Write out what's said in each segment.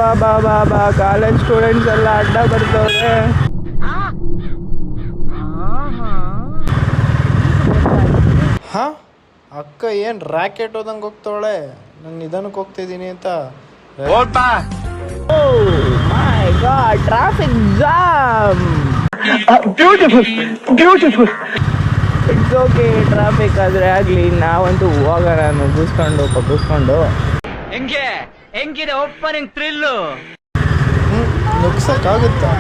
ಬಾ ಬಾ ಬಾ ಕಾಲೇಜ್ ಸ್ಟೂಡೆಂಟ್ಸ್ ಎಲ್ಲ ಅಡ್ಡ ಬರ್ತವ್ರೆ. ಹಾ ಅಕ್ಕ ಏನು ರಾಕೆಟ್ ಹೋದಂಗೆ ಹೋಗ್ತಾವಳೆ. ನಾನು ನಿಧಾನಕ್ಕೆ ಹೋಗ್ತಿದ್ದೀನಿ ಅಂತ. My God traffic jam. Beautiful it's okay. Traffic ಆದರೆ ಆಗಲಿ, ನಾವಂತೂ ಹೋಗೋಣ ಮುಗಿಸ್ಕೊಂಡು ಹೆಂಗಿದೆ ಓಪನಿಂಗ್ ಥ್ರಿಲ್ಲು. ನುಗ್ಸಕ್ಕಾಗುತ್ತಾ?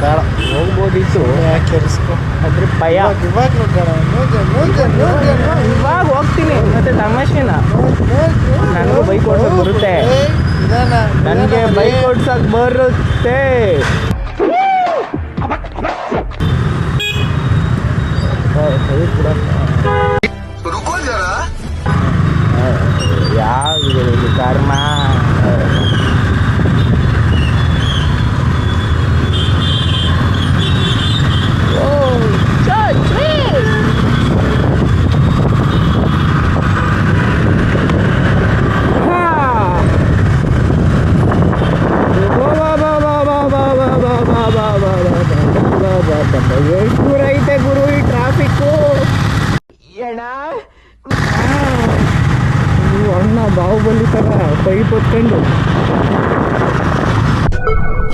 ಬೇಡ ಹೋಗ್ಬೋದಿತ್ತು. ಯಾಕೆ ರಿಸ್ಕು? ಅದ್ರ ಭಯ. ಇವಾಗ ಹೋಗ್ತೀನಿ ಮತ್ತೆ ತಮಾಷೆನ. ನನಗೂ ಬೈಕ್ ಓಡ್ಸಕ್ ಬರುತ್ತೆ. ನನಗೆ ಬೈಕ್ ಓಡ್ಸಕ್ ಬರುತ್ತೆ. ಯಾವ ಕರ್ಮ. ಎಷ್ಟು ದೂರ ಐತೆ ಗುರು ಈ ಟ್ರಾಫಿಕ್ಕು. ಅಣ್ಣ ಬಾಹುಬಲಿ ತರ ಪೈಪ್ ಹೊತ್ಕೊಂಡು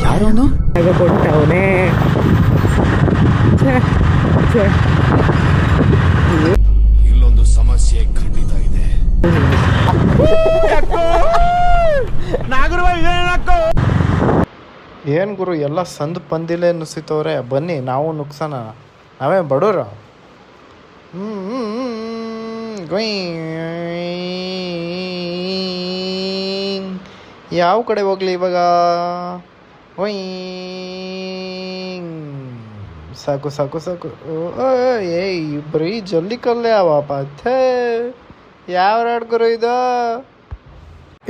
ಯಾರವನು ಆಗ ಕೊಟ್ಟವನೇ. ಇಲ್ಲೊಂದು ಸಮಸ್ಯೆ ಖಂಡಿತ ಇದೆ. ಏನು ಗುರು ಎಲ್ಲ ಸಂದ್ ಪಂದಿಲೆ ನುಸಿತವ್ರೆ. ಬನ್ನಿ ನಾವು ನುಗ್ಸೋಣ. ನಾವೇ ಬಡವ್ರು. ಯಾವ ಕಡೆ ಹೋಗ್ಲಿ ಇವಾಗ? ಸಾಕು ಸಾಕು ಸಾಕು. ಏಯ್ ಬರೀ ಜಲ್ಲಿ ಕಲ್ಲೇ ಅವಪ್ಪ. ಯಾವ ರಾಡ್ ಗುರು ಇದು?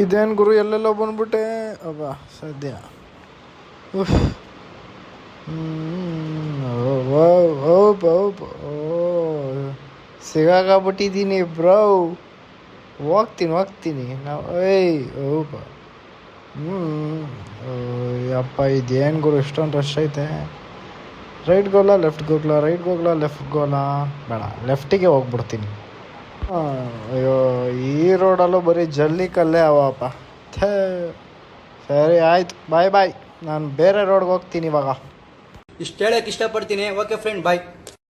ಇದೇನು ಗುರು ಎಲ್ಲೆಲ್ಲ ಬಂದ್ಬಿಟ್ಟೆ. ಅಬ್ಬಾ ಸದ್ಯ ಸಿಗಾಕಬಿಟ್ಟಿದ್ದೀನಿ ಬ್ರೋ. ಹೋಗ್ತೀನಿ ನಾವು. ಅಪ್ಪ ಇದೇನು ಗುರು ಇಷ್ಟೊಂದು ರಶ್ ಐತೆ. ರೈಟ್ಗೆ ಹೋಗ್ಲಾ ಲೆಫ್ಟ್ಗೆ ಹೋಗ್ಲಾ? ರೈಟ್ಗೆ ಹೋಗ್ಲಾ ಲೆಫ್ಟ್ಗೆ ಹೋಗ್ಲಾ? ಬೇಡ, ಲೆಫ್ಟಿಗೆ ಹೋಗ್ಬಿಡ್ತೀನಿ. ಅಯ್ಯೋ ಈ ರೋಡಲ್ಲೂ ಬರೀ ಜಲ್ಲಿ ಕಲ್ಲೇ ಅವಪ್ಪ. ಸರಿ ಆಯ್ತು, ಬಾಯ್. ನಾನು ಬೇರೆ ರೋಡ್ಗೆ ಹೋಗ್ತೀನಿ ಇವಾಗ. ಇಷ್ಟು ಹೇಳಕ್ಕೆ ಇಷ್ಟಪಡ್ತೀನಿ. ಓಕೆ ಫ್ರೆಂಡ್, ಬಾಯ್.